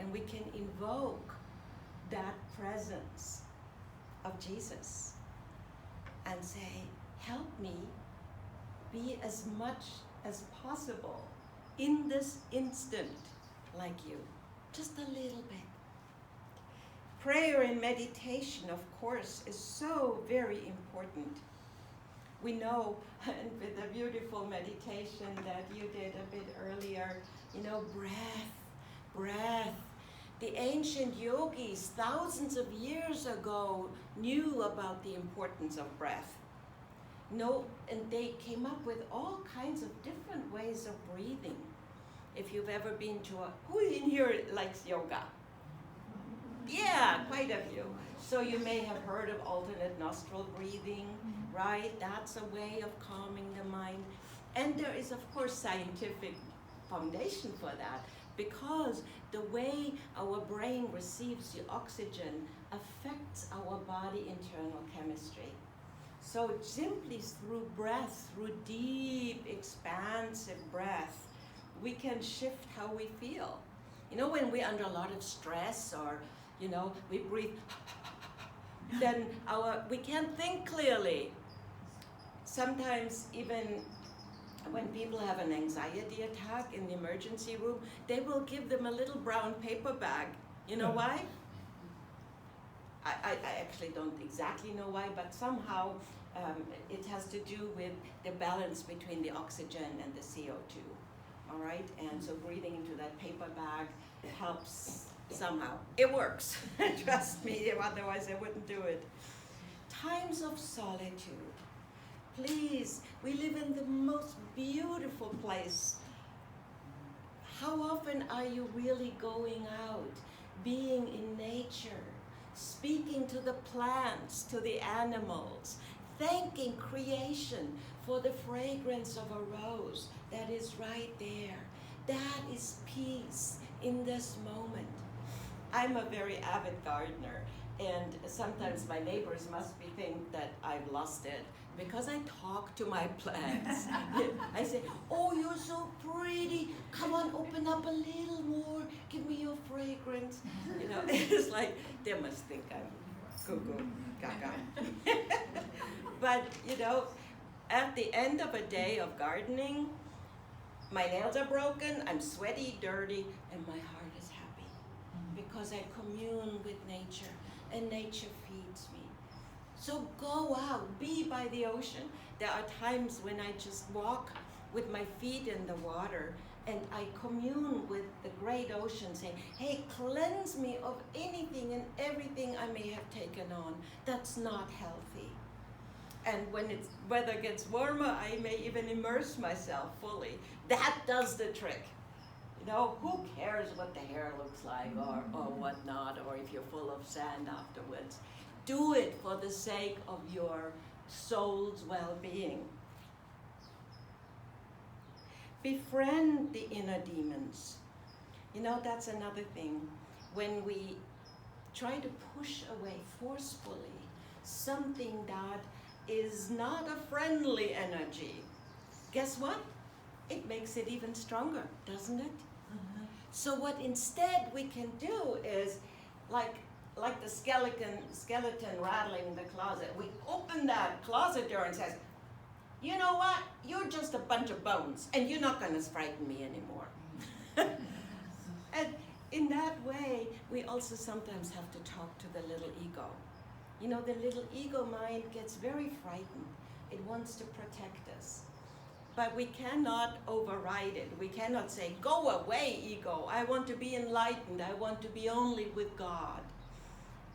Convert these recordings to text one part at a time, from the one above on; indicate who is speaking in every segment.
Speaker 1: and we can invoke that presence of Jesus and say, help me be as much as possible in this instant like you, just a little bit. Prayer and meditation, of course, is so very important. We know, and with the beautiful meditation that you did a bit earlier, breath. The ancient yogis, thousands of years ago, knew about the importance of breath. And they came up with all kinds of different ways of breathing. If you've ever been to who in here likes yoga? Yeah, quite a few. So you may have heard of alternate nostril breathing, right? That's a way of calming the mind. And there is, of course, scientific foundation for that, because the way our brain receives the oxygen affects our body internal chemistry. So simply through breath, through deep, expansive breath, we can shift how we feel. When we're under a lot of stress, or we breathe, then we can't think clearly. Sometimes even when people have an anxiety attack in the emergency room, they will give them a little brown paper bag. You know why? I actually don't exactly know why, but somehow it has to do with the balance between the oxygen and the CO2. All right? And so breathing into that paper bag helps somehow. It works. Trust me, otherwise I wouldn't do it. Times of solitude. Please, we live in the most beautiful place. How often are you really going out, being in nature, speaking to the plants, to the animals, thanking creation for the fragrance of a rose that is right there? That is peace in this moment. I'm a very avid gardener, and sometimes my neighbors must think that I've lost it because I talk to my plants. I say, oh, you're so pretty. Come on, open up a little more. Give me your fragrance. It's like they must think I'm goo-goo, gaga. But, at the end of a day of gardening, my nails are broken, I'm sweaty, dirty, and my heart is happy because I commune with nature, and nature feeds me. So go out, be by the ocean. There are times when I just walk with my feet in the water and I commune with the great ocean, saying, hey, cleanse me of anything and everything I may have taken on that's not healthy. And when weather gets warmer, I may even immerse myself fully. That does the trick. Who cares what the hair looks like or whatnot, or if you're full of sand afterwards. Do it for the sake of your soul's well-being. Befriend the inner demons. That's another thing. When we try to push away forcefully something that is not a friendly energy, guess what? It makes it even stronger, doesn't it? So what instead we can do is, like the skeleton rattling the closet, we open that closet door and says, you know what? You're just a bunch of bones, and you're not going to frighten me anymore. And in that way, we also sometimes have to talk to the little ego. The little ego mind gets very frightened. It wants to protect us. But we cannot override it. We cannot say, go away, ego. I want to be enlightened. I want to be only with God.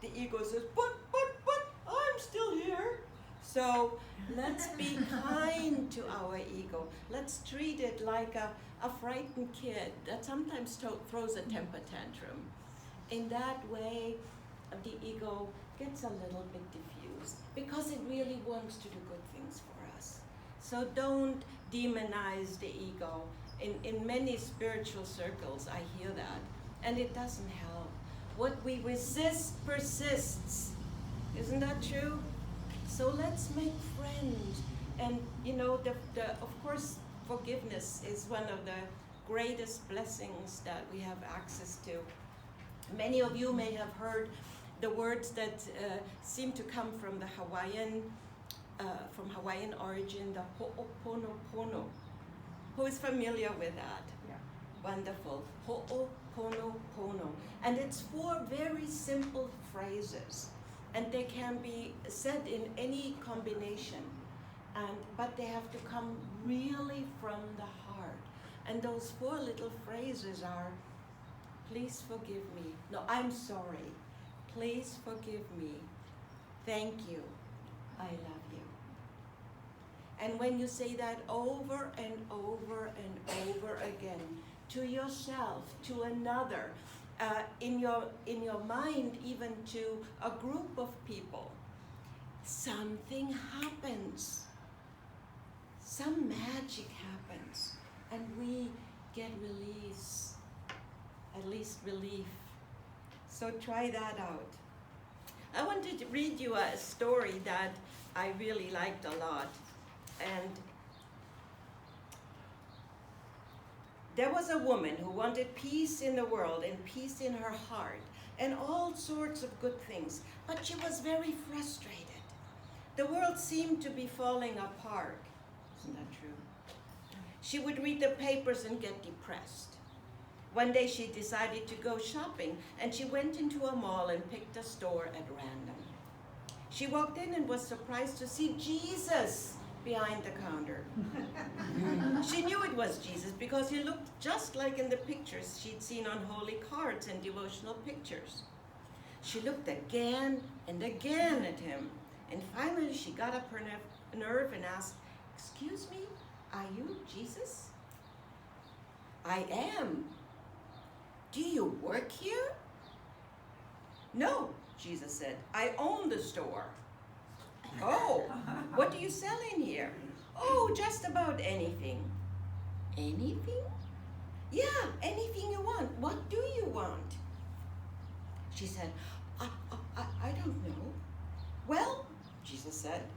Speaker 1: The ego says, but, I'm still here. So let's be kind to our ego. Let's treat it like a frightened kid that sometimes throws a temper tantrum. In that way, the ego gets a little bit diffused because it really wants to do good things for us. So don't demonize the ego. In many spiritual circles, I hear that, and it doesn't help. What we resist persists. Isn't that true? So let's make friends. And of course, forgiveness is one of the greatest blessings that we have access to. Many of you may have heard the words that seem to come from the Hawaiian origin, the ho'oponopono. Who is familiar with that?
Speaker 2: Yeah.
Speaker 1: Wonderful. Ho'oponopono. And it's 4 very simple phrases. And they can be said in any combination. But they have to come really from the heart. And those 4 little phrases are, please forgive me. No, I'm sorry. Please forgive me. Thank you. I love you. And when you say that over and over and over again, to yourself, to another, in your mind, even to a group of people, something happens. Some magic happens, and we get release, at least relief. So try that out. I wanted to read you a story that I really liked a lot. And there was a woman who wanted peace in the world and peace in her heart and all sorts of good things, but she was very frustrated. The world seemed to be falling apart. Isn't that true? She would read the papers and get depressed. One day she decided to go shopping, and she went into a mall and picked a store at random. She walked in and was surprised to see Jesus behind the counter. She knew it was Jesus because he looked just like in the pictures she'd seen on holy cards and devotional pictures. She looked again and again at him, and finally she got up her nerve and asked, "Excuse me, are you Jesus?" "I am." "Do you work here?" "No," Jesus said, "I own the store." "Oh, what do you sell in here?" "Oh, just about anything." "Anything?" "Yeah, anything you want. What do you want?" She said, I don't know." "Well," Jesus said,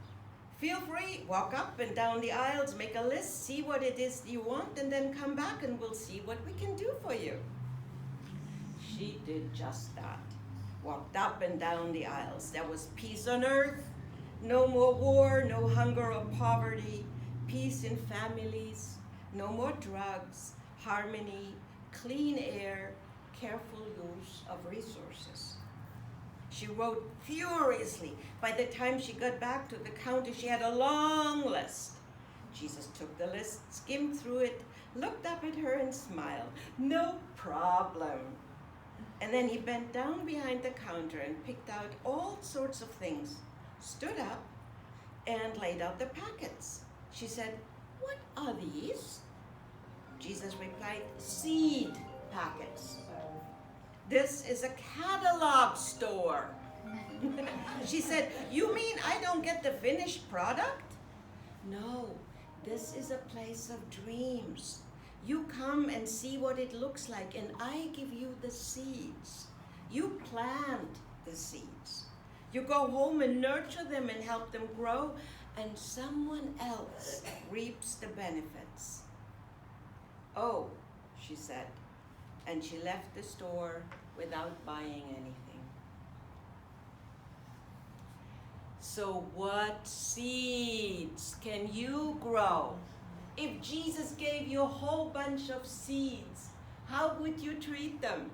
Speaker 1: "feel free, walk up and down the aisles, make a list, see what it is you want, and then come back and we'll see what we can do for you." She did just that. Walked up and down the aisles. There was peace on earth, no more war, no hunger or poverty, peace in families, no more drugs, harmony, clean air, careful use of resources. She wrote furiously. By the time she got back to the counter, she had a long list. Jesus took the list, skimmed through it, looked up at her and smiled. "No problem." And then he bent down behind the counter and picked out all sorts of things, stood up, and laid out the packets. She said, "What are these?" Jesus replied, "Seed packets." "This is a catalog store." She said, "You mean I don't get the finished product?" "No, this is a place of dreams. You come and see what it looks like, and I give you the seeds. You plant the seeds. You go home and nurture them and help them grow, and someone else reaps the benefits." "Oh," she said, and she left the store without buying anything. So what seeds can you grow? If Jesus gave you a whole bunch of seeds, how would you treat them?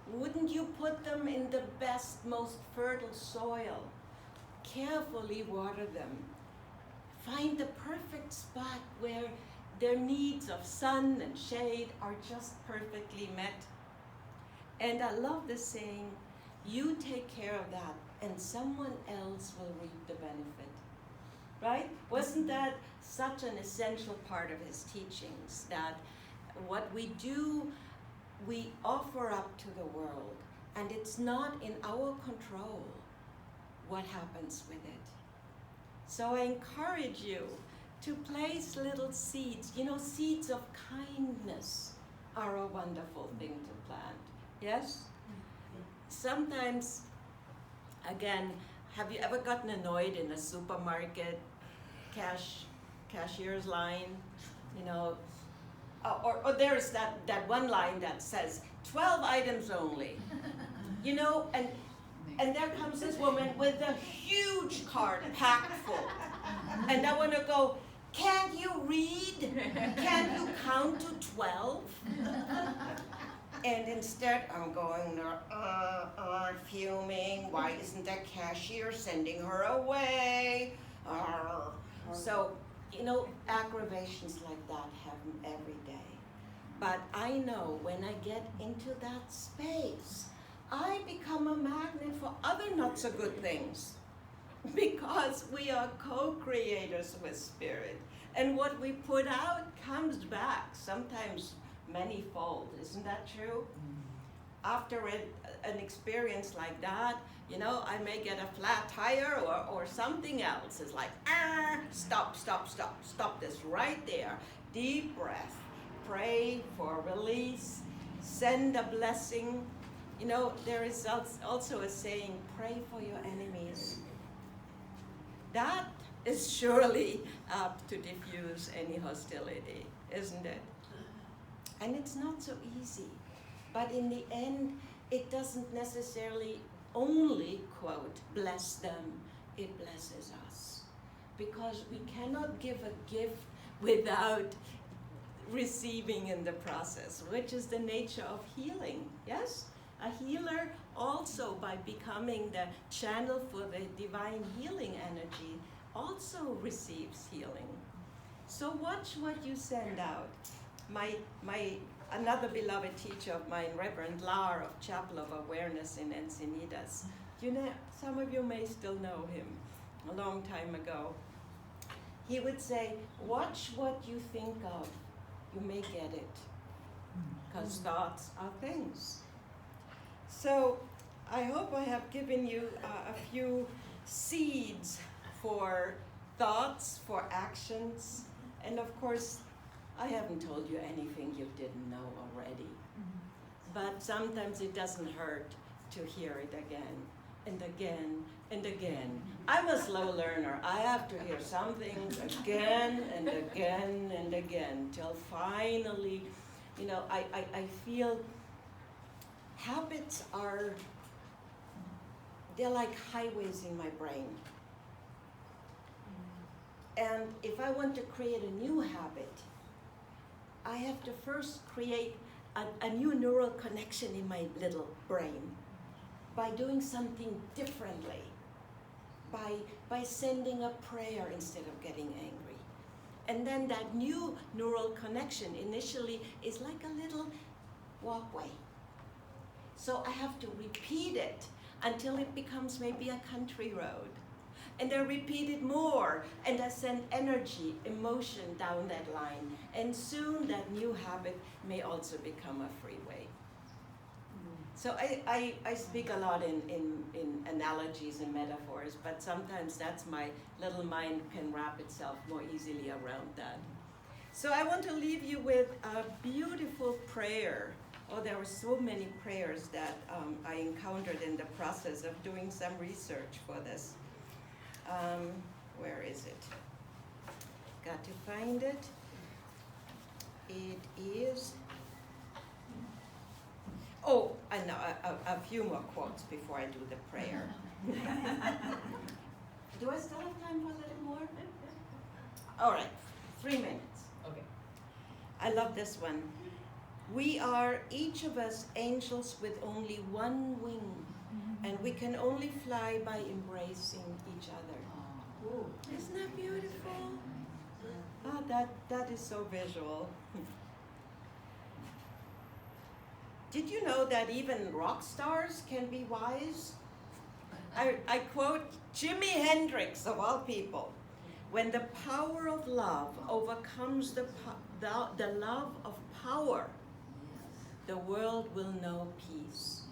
Speaker 1: Wouldn't you put them in the best, most fertile soil? Carefully water them. Find the perfect spot where their needs of sun and shade are just perfectly met. And I love the saying, you take care of that and someone else will reap the benefit. Right? Wasn't that such an essential part of his teachings, that what we do, we offer up to the world, and it's not in our control what happens with it. So I encourage you to place little seeds. You know, seeds of kindness are a wonderful thing to plant. Yes? Sometimes, again, have you ever gotten annoyed in a supermarket cashier's line? You know, or there's that one line that says 12 items only, you know, and there comes this woman with a huge cart packed full, and I want to go, can't you read? Can't you count to 12? And instead I'm going there, fuming, why isn't the cashier sending her away? So, you know, aggravations like that happen every day. But I know when I get into that space, I become a magnet for other not so good things. Because we are co-creators with spirit. And what we put out comes back, sometimes many-fold. Isn't that true? After an experience like that, you know, I may get a flat tire or something else. It's like, stop this right there. Deep breath. Pray for release. Send a blessing. You know, there is also a saying, pray for your enemies. That is surely apt to diffuse any hostility, isn't it? And it's not so easy. But in the end, it doesn't necessarily only, quote, bless them, it blesses us. Because we cannot give a gift without receiving in the process, which is the nature of healing, yes? A healer also, by becoming the channel for the divine healing energy, also receives healing. So watch what you send out. Another beloved teacher of mine, Reverend Lar of Chapel of Awareness in Encinitas, you know, some of you may still know him, a long time ago. He would say, watch what you think of, you may get it, because thoughts are things. So I hope I have given you a few seeds for thoughts, for actions, and of course, I haven't told you anything you didn't know already. But sometimes it doesn't hurt to hear it again and again and again. I'm a slow learner. I have to hear something again and again and again till finally, you know, I feel habits they're like highways in my brain. And if I want to create a new habit, I have to first create a new neural connection in my little brain by doing something differently, by sending a prayer instead of getting angry. And then that new neural connection initially is like a little walkway. So I have to repeat it until it becomes maybe a country road. And I repeat it more, and I send energy, emotion down that line. And soon that new habit may also become a freeway. So I speak a lot in analogies and metaphors, but sometimes that's my little mind can wrap itself more easily around that. So I want to leave you with a beautiful prayer. Oh, there were so many prayers that I encountered in the process of doing some research for this. Where is it? Got to find it. It is, oh, I know, a few more quotes before I do the prayer. Do I still have time for a little more? All right, 3 minutes.
Speaker 2: Okay.
Speaker 1: I love this one. We are, each of us, angels with only one wing, and we can only fly by embracing each other.
Speaker 2: Ooh.
Speaker 1: Isn't that beautiful? Ah, that is so visual. Did you know that even rock stars can be wise? I quote Jimi Hendrix, of all people. When the power of love overcomes the love of power, the world will know peace.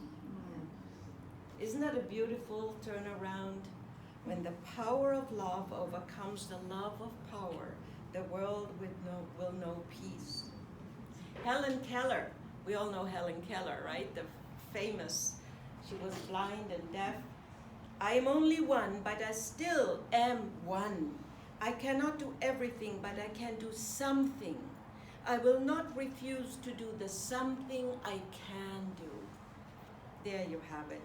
Speaker 1: Isn't that a beautiful turnaround? When the power of love overcomes the love of power, the world will know peace. Helen Keller, we all know Helen Keller, right? The famous, she was blind and deaf. I am only one, but I still am one. I cannot do everything, but I can do something. I will not refuse to do the something I can do. There you have it.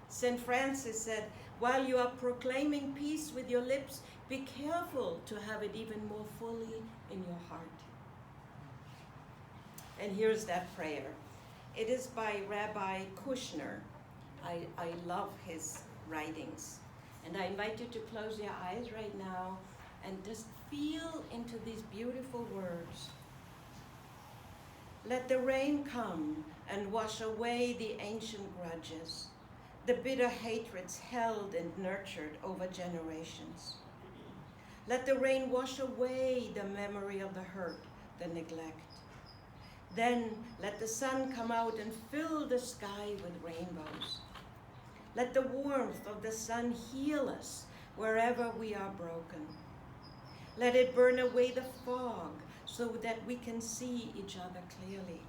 Speaker 1: St. Francis said, while you are proclaiming peace with your lips, be careful to have it even more fully in your heart. And here's that prayer. It is by Rabbi Kushner. I love his writings. And I invite you to close your eyes right now and just feel into these beautiful words. Let the rain come and wash away the ancient grudges, the bitter hatreds held and nurtured over generations. Let the rain wash away the memory of the hurt, the neglect. Then let the sun come out and fill the sky with rainbows. Let the warmth of the sun heal us wherever we are broken. Let it burn away the fog so that we can see each other clearly.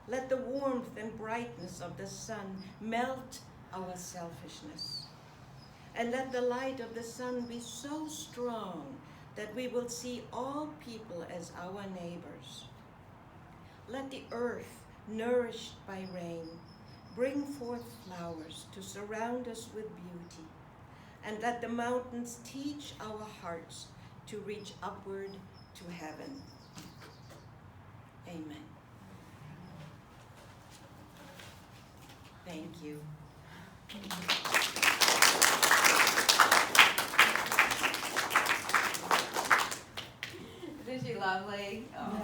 Speaker 1: Let the warmth and brightness of the sun melt our selfishness. And let the light of the sun be so strong that we will see all people as our neighbors. Let the earth, nourished by rain, bring forth flowers to surround us with beauty. And let the mountains teach our hearts to reach upward to heaven. Amen. Thank you.
Speaker 2: Isn't she lovely? Oh.